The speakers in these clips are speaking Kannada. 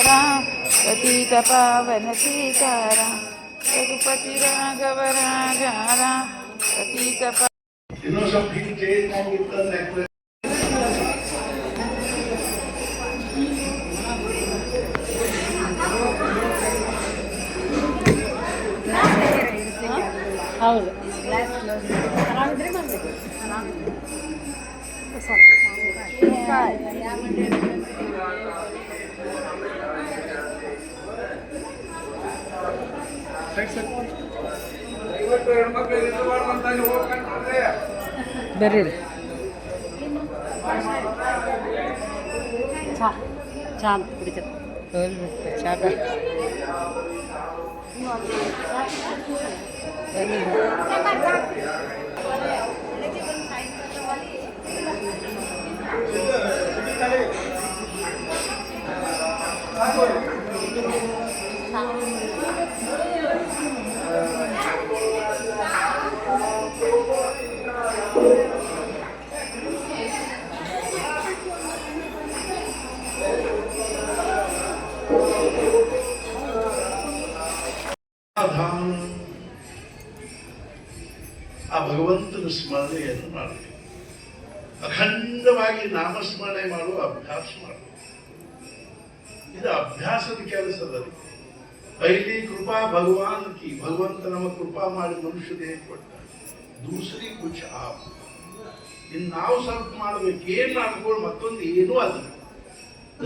राम पतित पावन सीताराम रघुपति राघव राजा राम पतित ಹೌದು ಬರ್ರಿ ಚಾ ಕುಡಿತ ಚಾ ಆ ಭಗವಂತನ ಸ್ಮರಣೆಯನ್ನು ಮಾಡಬೇಕು. ಅಖಂಡವಾಗಿ ನಾಮಸ್ಮರಣೆ ಮಾಡುವ ಅಭ್ಯಾಸ ಮಾಡಬೇಕು. ಇದು ಅಭ್ಯಾಸದ ಕೆಲಸದಲ್ಲಿ ಪೈಲಿ ಕೃಪಾ ಭಗವಾನ್ ಕಿ, ಭಗವಂತ ನಮ್ಮ ಕೃಪಾ ಮಾಡಿ ಮನುಷ್ಯ ದೇಹ ಕೊಡ್ತಾನೆ. ದೂಸರಿ ಕುಚ ಆಪ್, ಇನ್ನು ನಾವು ಸ್ವಲ್ಪ ಮಾಡ್ಬೇಕು. ಏನ್ ಮಾಡ್ಕೊಂಡು ಮತ್ತೊಂದು ಏನೂ ಅಲ್ಲ.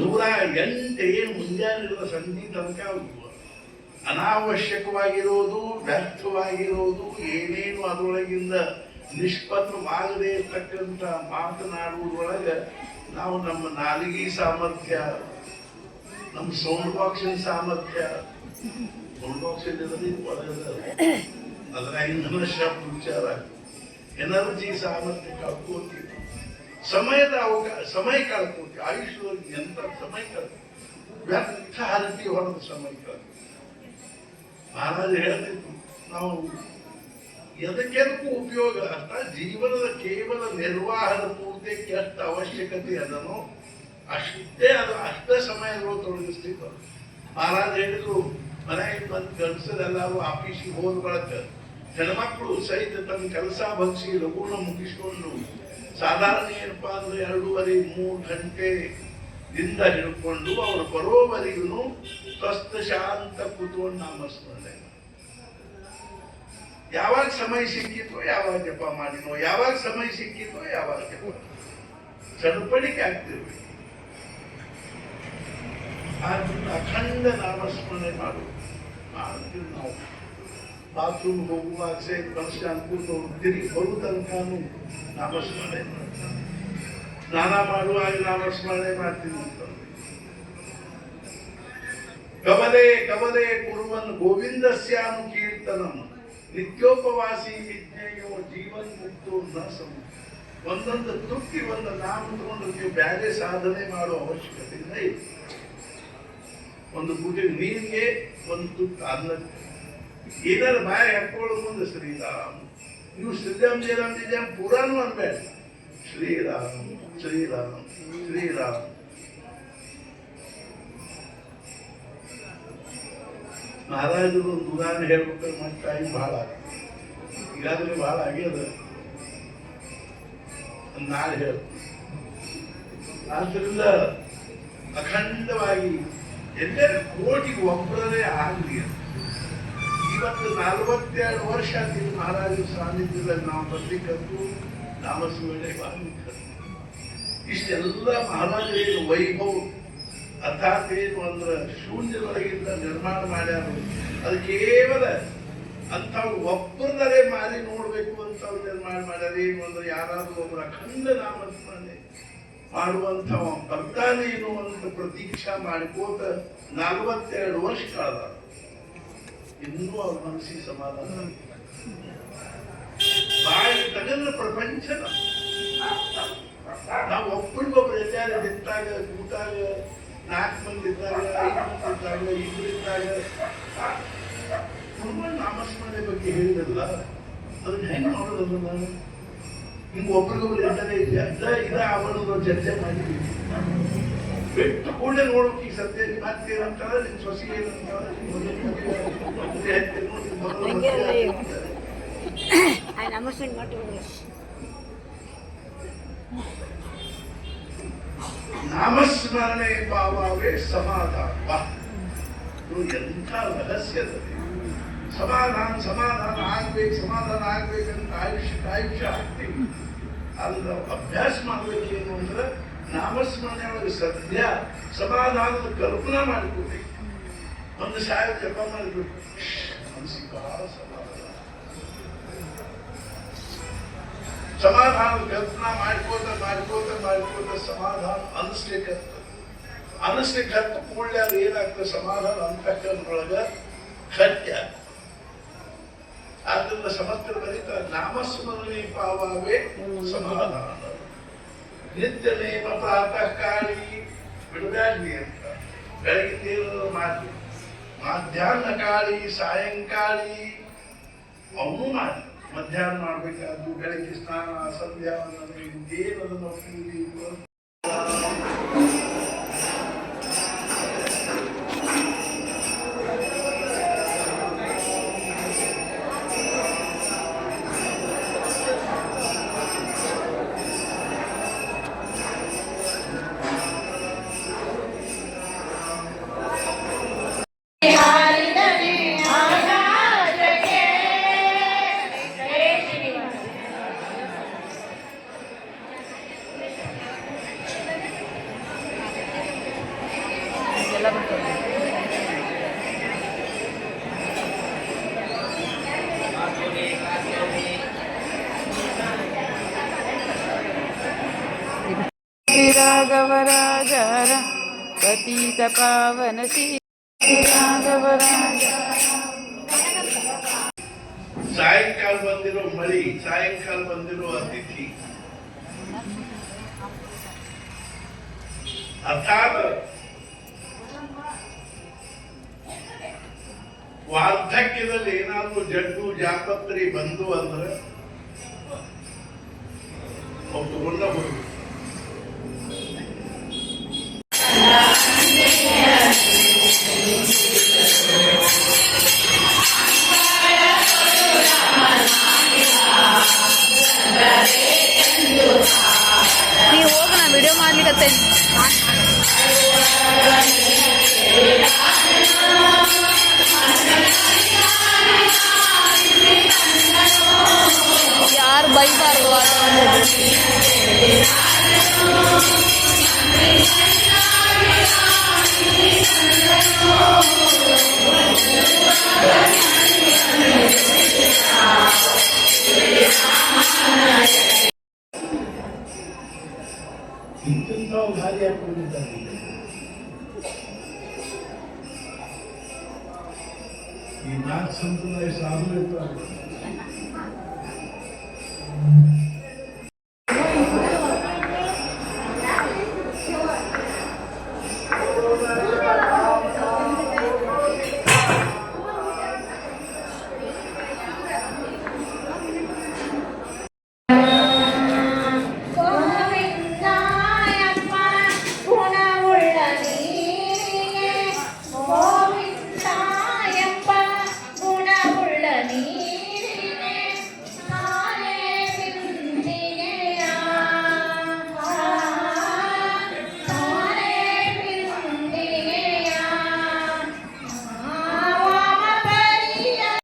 108 ಏನು ಮುಂಜಾನೆ ಸಂಧಿ ತನಕ ಅನಾವಶ್ಯಕವಾಗಿರೋದು, ವ್ಯರ್ಥವಾಗಿರೋದು, ಏನೇನು ಅದರೊಳಗಿಂದ ನಿಷ್ಪನ್ನವಾಗದೇ ಇರ್ತಕ್ಕಂಥ ಮಾತನಾಡುವುದರೊಳಗೆ ನಾವು ನಮ್ಮ ನಾಲಿಗೆ ಸಾಮರ್ಥ್ಯ, ನಮ್ಮ ಸೌಂಡ್ ಬಾಕ್ಸಿನ ಸಾಮರ್ಥ್ಯ, ಸೌಂಡ್ ಬಾಕ್ಸ್ ಅದರ ಇಂಧನ ಶಬ್ದ ವಿಚಾರ ಎನರ್ಜಿ ಸಾಮರ್ಥ್ಯ ಕಳ್ಕೋತೀವಿ. ಸಮಯದ ಸಮಯ ಕಳ್ಕೋತೀವಿ. ಆಯುಷ್ಯದಲ್ಲಿ ಎಂತ ಸಮಯ ಕಳ್ತೀವಿ, ವ್ಯರ್ಥ ಹರಟಿ ಹೊರದ ಸಮಯ ಕಳ್ತೀವಿ. ಮಹಾರಾಜ ಹೇಳ್ತಿತ್ತು, ನಾವು ಎದಕ್ಕೆದಕ್ಕೂ ಉಪಯೋಗ ಅಷ್ಟ, ಜೀವನದ ಕೇವಲ ನಿರ್ವಾಹದ ಪೂರ್ತಿಗೆ ಎಷ್ಟು ಅವಶ್ಯಕತೆ ಅದನ್ನು ಅಷ್ಟೇ ಸಮಯಗಳು ತೊಡಗಿಸ್ತಿತ್ತು. ಮಹಾರಾಜ ಹೇಳಿದ್ರು, ಮನೆಗೆ ಬಂದು ಗಂಡಸರೆಲ್ಲರೂ ಆಫೀಸಿಗೆ ಹೋದ ಬಳಕ ಹೆಣ್ಮಕ್ಳು ಸಹಿತ ತಮ್ಮ ಕೆಲಸ ಬಗ್ಸಿ ಲಘುನ ಮುಗಿಸ್ಕೊಂಡು ಸಾಧಾರಣ ಏನಪ್ಪಾ ಅಂದ್ರೆ 2.5-3 ಗಂಟೆದಿಂದ ಹಿಡ್ಕೊಂಡು ಅವರು ಬರೋವರೆಗೂ ಸ್ವಸ್ಥ ಶಾಂತ ಕೂತ್ಕೊಂಡು ನಾಮಸ್ಮರಣೆ. ಯಾವಾಗ ಸಮಯ ಸಿಕ್ಕಿತೋ ಯಾವಾಗ ಜಪ ಮಾಡಿನೋ, ಯಾವಾಗ ಸಮಯ ಸಿಕ್ಕಿತೋ ಯಾವಾಗ ಜಪ ಚಡಪಡಿಕೆ ಆಗ್ತಿರ್ಬೇಕು. ಆದ್ರಿಂದ ಅಖಂಡ ನಾಮಸ್ಮರಣೆ ಮಾಡ್ತೀವಿ ನಾವು. ಬಾತ್ರೂಮ್ ಹೋಗುವಾಗ ವರ್ಷ ಅನ್ಕೊಂಡು ತಿರುಗಿ ಬರು ತನಕನೂ ನಾಮಸ್ಮರಣೆ ಮಾಡ್ತಾರೆ. ಸ್ನಾನ ಮಾಡುವಾಗ ನಾಮಸ್ಮರಣೆ ಮಾಡ್ತೀನಿ ಅಂತ. ಕವಲೆ ಕವಲೆ ಕುರುವನ್ ಗೋವಿಂದಸ್ಯಾನು ಕೀರ್ತನಂ ನಿತ್ಯೋಪವಾಸಿ ವಿಜ್ಞೇಯೋ ಜೀವನ್ ಮುಕ್ತೋ ನ ಸಮ. ಒಂದೊಂದು ತೃಪ್ತಿ, ಒಂದು ನಾಮ ತಗೊಂಡು ನೀವು ಬೇರೆ ಸಾಧನೆ ಮಾಡೋ ಅವಶ್ಯಕತೆ ಇಲ್ಲ. ಒಂದು ಪೂಜೆ ನೀರಿಗೆ, ಒಂದು ತುತ್ತು ಅನ್ನಕ್ಕೆ, ಏನಾದ್ರು ಬಾಯಿ ಹಾಕೊಳ್ಳೋ ಮುಂದೆ ಶ್ರೀರಾಮ್, ನೀವು ಶ್ರೀರಾಮ್ ಜಯರಾಮ್ ಜಯರಾಮ್ ಪುರಾನು ಅನ್ಬೇಡ. ಶ್ರೀರಾಮ್ ಶ್ರೀರಾಮ್ ಶ್ರೀರಾಮ್. ಮಹಾರಾಜರು ಒಂದು ಉದಾಹರಣೆ ಹೇಳ್ಬೇಕಾದ್ರೆ ಮತ್ತೆ ಟೈಮ್ ಬಹಳ ಆಗ್ತದೆ. ಈಗಾಗಲೇ ಬಹಳ ಆಗ್ಯದ, ನಾಳೆ ಹೇಳ. ಆದ್ರಿಂದ ಅಖಂಡವಾಗಿ ಎಲ್ಲರೂ ಕೋಟಿಗೆ ಒಬ್ಬರೇ ಆಗಲಿ. ಇವತ್ತು 42 ವರ್ಷ ಆಗಿದೆ ಮಹಾರಾಜರ ಸಾನ್ನಿಧ್ಯದಲ್ಲಿ ನಾವು ಬರ್ಲಿಕ್ಕಂತೂ ನಾಮಸ್ಮರಣೆ ಮಾಡ್ಲಿಕ್ಕಂತ. ಇಷ್ಟೆಲ್ಲ ಮಹಾರಾಜರೇನು ವೈಭವ ಅರ್ಥಾತ್ ಏನು ಅಂದ್ರೆ ಶೂನ್ಯದೊಳಗಿಂದ ನಿರ್ಮಾಣ ಮಾಡ್ಯಾರ. ಅದು ಕೇವಲ ಅಂಥವ್ರು ಒಬ್ಬರದರೆ ಮಾರಿ ನೋಡ್ಬೇಕು ಅಂತವ್ರು ನಿರ್ಮಾಣ ಮಾಡ್ಯಾರ. ಏನು ಅಂದ್ರೆ ಯಾರಾದ್ರೂ ಒಬ್ಬರ ಅಖಂಡ ನಾಮಸ್ಮರಣೆ ಮಾಡುವಂಥವ ಬರ್ತಾನೇನು ಅಂತ ಪ್ರತೀಕ್ಷಾ ಮಾಡಿಕೋತ 42 ವರ್ಷ ಕಳೆದ. ಇನ್ನೂ ಅವ್ರ ಮನಸ್ಸಿಗೆ ಸಮಾಧಾನ. ಬಾಯಿ ತಗಲ್ಲ ಪ್ರಪಂಚ. ನಾವು ಒಬ್ಬರಿಗೊಬ್ರು ಎಲ್ಲಾರು ನಿಂತಾಗ, ಕೂತಾಗ, 4 ಮಂದಿ ಇದ್ದಾಗ, 5 ಮಂದಿ ಇದ್ದಾಗ, 2 ಇದ್ದಾಗ ನಾಮಸ್ಮರಣೆ ಬಗ್ಗೆ ಹೇಳಿದಲ್ಲ, ಅದನ್ನ ಹೆಂಗ್ ಮಾಡೋದಲ್ಲ ನಾನು. ಹಿಂಗ ಒಬ್ರಿಗೊಬ್ರು ಎಲ್ಲರೇ ಇದೆ ಅವನು ಚರ್ಚೆ ಮಾಡಿದ್ವಿ. ಬಿಟ್ಟು ಕೂಡಲೇ ನೋಡೋಕೆ ಈಗ ಸದ್ಯ ನಿಮ್ಮ ಅತ್ತೆ ಏನಂತಾಳೆ, ನಿಮ್ಮ ಸೊಸೆ ಏನಂತಾಳೆ, ನಾಮಸ್ಮರಣೆ ಭಾವವೇ ಸಮಾಧಾನ. ಇದು ಎಂಥ ರಹಸ್ಯದಲ್ಲಿ ಸಮಾಧಾನ ಆಗ್ಬೇಕಂತ ಆಯುಷ್ಯ ಆಗ್ತೀವಿ. ಅದ್ರ ಅಭ್ಯಾಸ ಮಾಡ್ಬೇಕೇನು ಅಂದ್ರೆ ನಾಮಸ್ಮರಣೆ ಒಳಗೆ ಸದ್ಯ ಸಮಾಧಾನದ ಕಲ್ಪನಾ ಮಾಡಿಕೊಡ್ಬೇಕು. ಒಂದು ಸಾಯ ಜಪ ಮಾಡಬೇಕು, ಮನಸ್ಸಿಗೆ ಬಹಳ ಸಮಾಧಾನದ ಕಲ್ಪನಾ ಮಾಡ್ಕೋತ ಸಮಾಧಾನ ಅನಿಸ್ಲಿಕ್ಕೆ ಹತ್ತು ಕೂಡಲೇ ಅದು ಏನಾಗ್ತದೆ, ಸಮಾಧಾನ ಅಂತಃಕರಣದೊಳಗ ಖಂಡ್ಯ. ಆದ್ದರಿಂದ ಸಮಸ್ತರ ಬರೀತ ನಾಮಸ್ಮರಣೆ ಪಾವವೇ ಸಮಾಧಾನ. ನಿತ್ಯನೇಮ ಪ್ರಾತಃ ಕಾಳಿ ಬಿಡಬ್ಯಾಡ್ರಿ ಅಂತ ಬೆಳಗಿನ ಏನಾದ್ರು ಮಾಡಿ, ಮಧ್ಯಾಹ್ನ ಕಾಳಿ ಸಾಯಂಕಾಳಿ ಅವನು ಮಾಡಿ. ಮಧ್ಯಾಹ್ನ ಮಾಡ್ಬೇಕಾದ್ದು, ಬೆಳಗ್ಗೆ ಸ್ನಾನ ಸಂಧ್ಯಾ ಏನದನ್ನು ರಾಘವರಾಜರ ಪತಿತ ಪಾವನ ರಾಘವರಾಜ. ಸಾಯಂಕಾಲ ಬಂದಿರೋ ಮಳಿ, ಸಾಯಂಕಾಲ ಬಂದಿರೋ ಅತಿಥಿ, ಅರ್ಥಾತ್ ವಾರ್ಧಕ್ಯದಲ್ಲಿ ಏನಾದ್ರೂ ಜಡ್ಡು ಜಾಪತ್ರಿ ಬಂದು ಅಂದ್ರೆ ಒಬ್ಬ ಹೋಗಿ ನೀವು ಹೋಗ, ನಾ ವಿಡಿಯೋ ಮಾಡ್ಲಿಕ್ಕೆ ಯಾರು ಬೈಬಾರ್ದು. ಇಂತಿಂತಾವು ಗಾಳಿ ಹಾಕೊಂಡಿದ್ದಾರೆ. ಈ ನಾಲ್ಕು ಸಂಪ್ರದಾಯ ಸಾಧು ಇರ್ತಾರೆ.